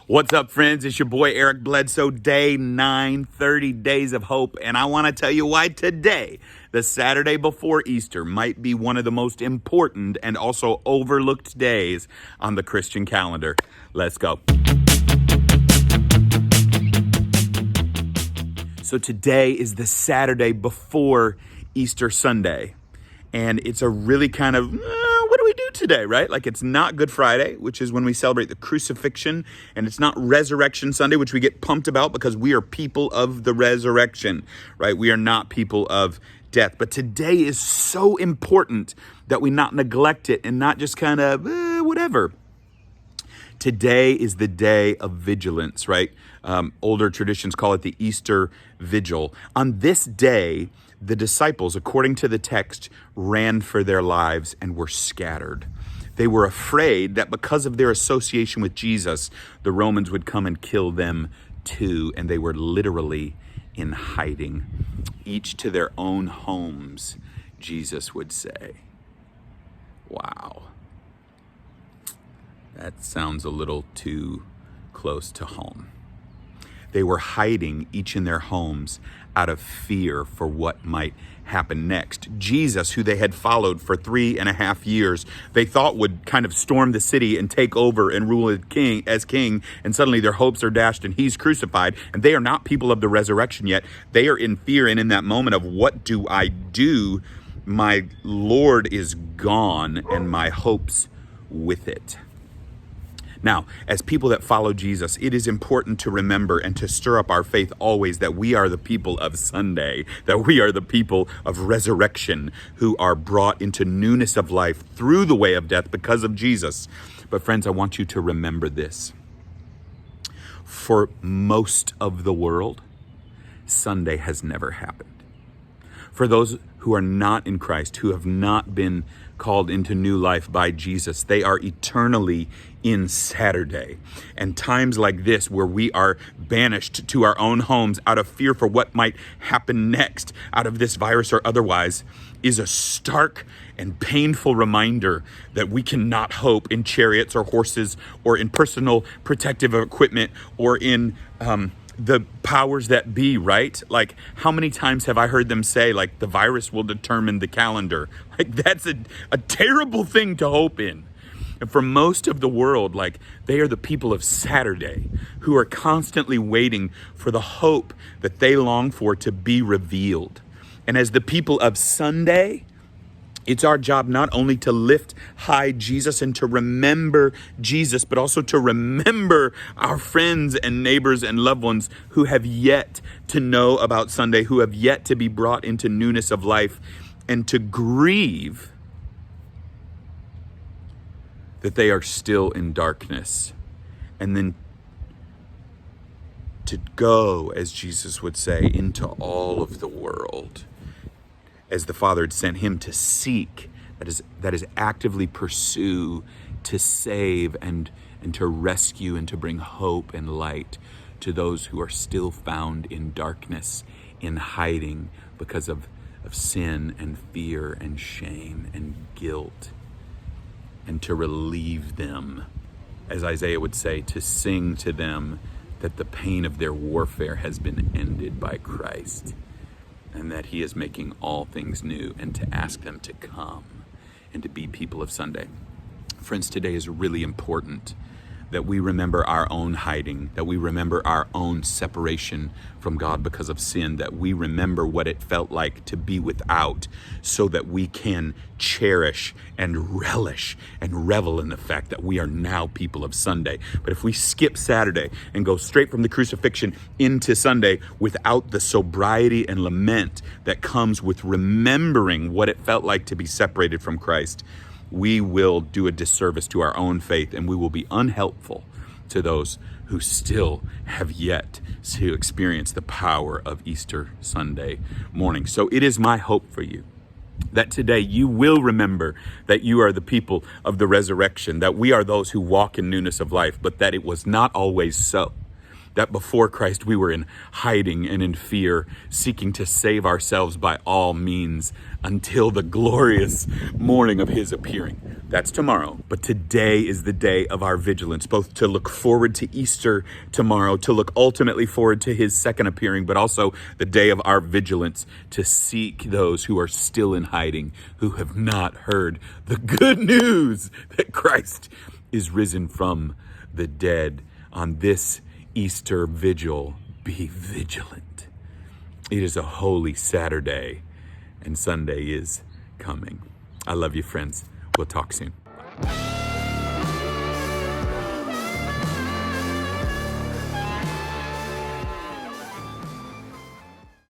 What's up, friends? It's your boy Erik Bledsoe, day 9, 30 days of hope. And I want to tell you why today, the Saturday before Easter, might be one of the most important and also overlooked days on the Christian calendar. Let's go. So today is the Saturday before Easter Sunday. And it's a really kind of, what do we do today, right? Like, it's not Good Friday, which is when we celebrate the crucifixion. And it's not Resurrection Sunday, which we get pumped about because we are people of the resurrection, right? We are not people of death. But today is so important that we not neglect it and not just kind of, whatever. Today is the day of vigilance, right? Older traditions call it the Easter Vigil. On this day, the disciples, according to the text, ran for their lives and were scattered. They were afraid that because of their association with Jesus, the Romans would come and kill them too, and they were literally in hiding. Each to their own homes, Jesus would say. Wow. That sounds a little too close to home. They were hiding each in their homes out of fear for what might happen next. Jesus, who they had followed for 3.5 years, they thought would kind of storm the city and take over and rule as king, and suddenly their hopes are dashed and he's crucified, and they are not people of the resurrection yet. They are in fear, and in that moment of, what do I do? My Lord is gone, and my hopes with it. Now, as people that follow Jesus, it is important to remember and to stir up our faith always that we are the people of Sunday, that we are the people of resurrection who are brought into newness of life through the way of death because of Jesus. But friends, I want you to remember this. For most of the world, Sunday has never happened. For those who are not in Christ, who have not been called into new life by Jesus, they are eternally in Saturday. And times like this, where we are banished to our own homes out of fear for what might happen next, out of this virus or otherwise, is a stark and painful reminder that we cannot hope in chariots or horses or in personal protective equipment or in the powers that be, right? Like, how many times have I heard them say, like, the virus will determine the calendar? Like, that's a terrible thing to hope in. And for most of the world, like, they are the people of Saturday who are constantly waiting for the hope that they long for to be revealed. And as the people of Sunday, it's our job not only to lift high Jesus and to remember Jesus, but also to remember our friends and neighbors and loved ones who have yet to know about Sunday, who have yet to be brought into newness of life, and to grieve that they are still in darkness. And then to go, as Jesus would say, into all of the world, as the Father had sent him to seek, that is actively pursue, to save and to rescue and to bring hope and light to those who are still found in darkness, in hiding because of sin and fear and shame and guilt, and to relieve them, as Isaiah would say, to sing to them that the pain of their warfare has been ended by Christ, and that he is making all things new, and to ask them to come and to be people of Sunday. Friends, today is really important that we remember our own hiding, that we remember our own separation from God because of sin, that we remember what it felt like to be without, so that we can cherish and relish and revel in the fact that we are now people of Sunday. But if we skip Saturday and go straight from the crucifixion into Sunday without the sobriety and lament that comes with remembering what it felt like to be separated from Christ, we will do a disservice to our own faith, and we will be unhelpful to those who still have yet to experience the power of Easter Sunday morning. So it is my hope for you that today you will remember that you are the people of the resurrection, that we are those who walk in newness of life, but that it was not always so. That before Christ we were in hiding and in fear, seeking to save ourselves by all means until the glorious morning of his appearing. That's tomorrow. But today is the day of our vigilance, both to look forward to Easter tomorrow, to look ultimately forward to his second appearing, but also the day of our vigilance to seek those who are still in hiding, who have not heard the good news that Christ is risen from the dead. On this Easter Vigil, be vigilant. It is a holy Saturday, and Sunday is coming. I love you, friends. We'll talk soon.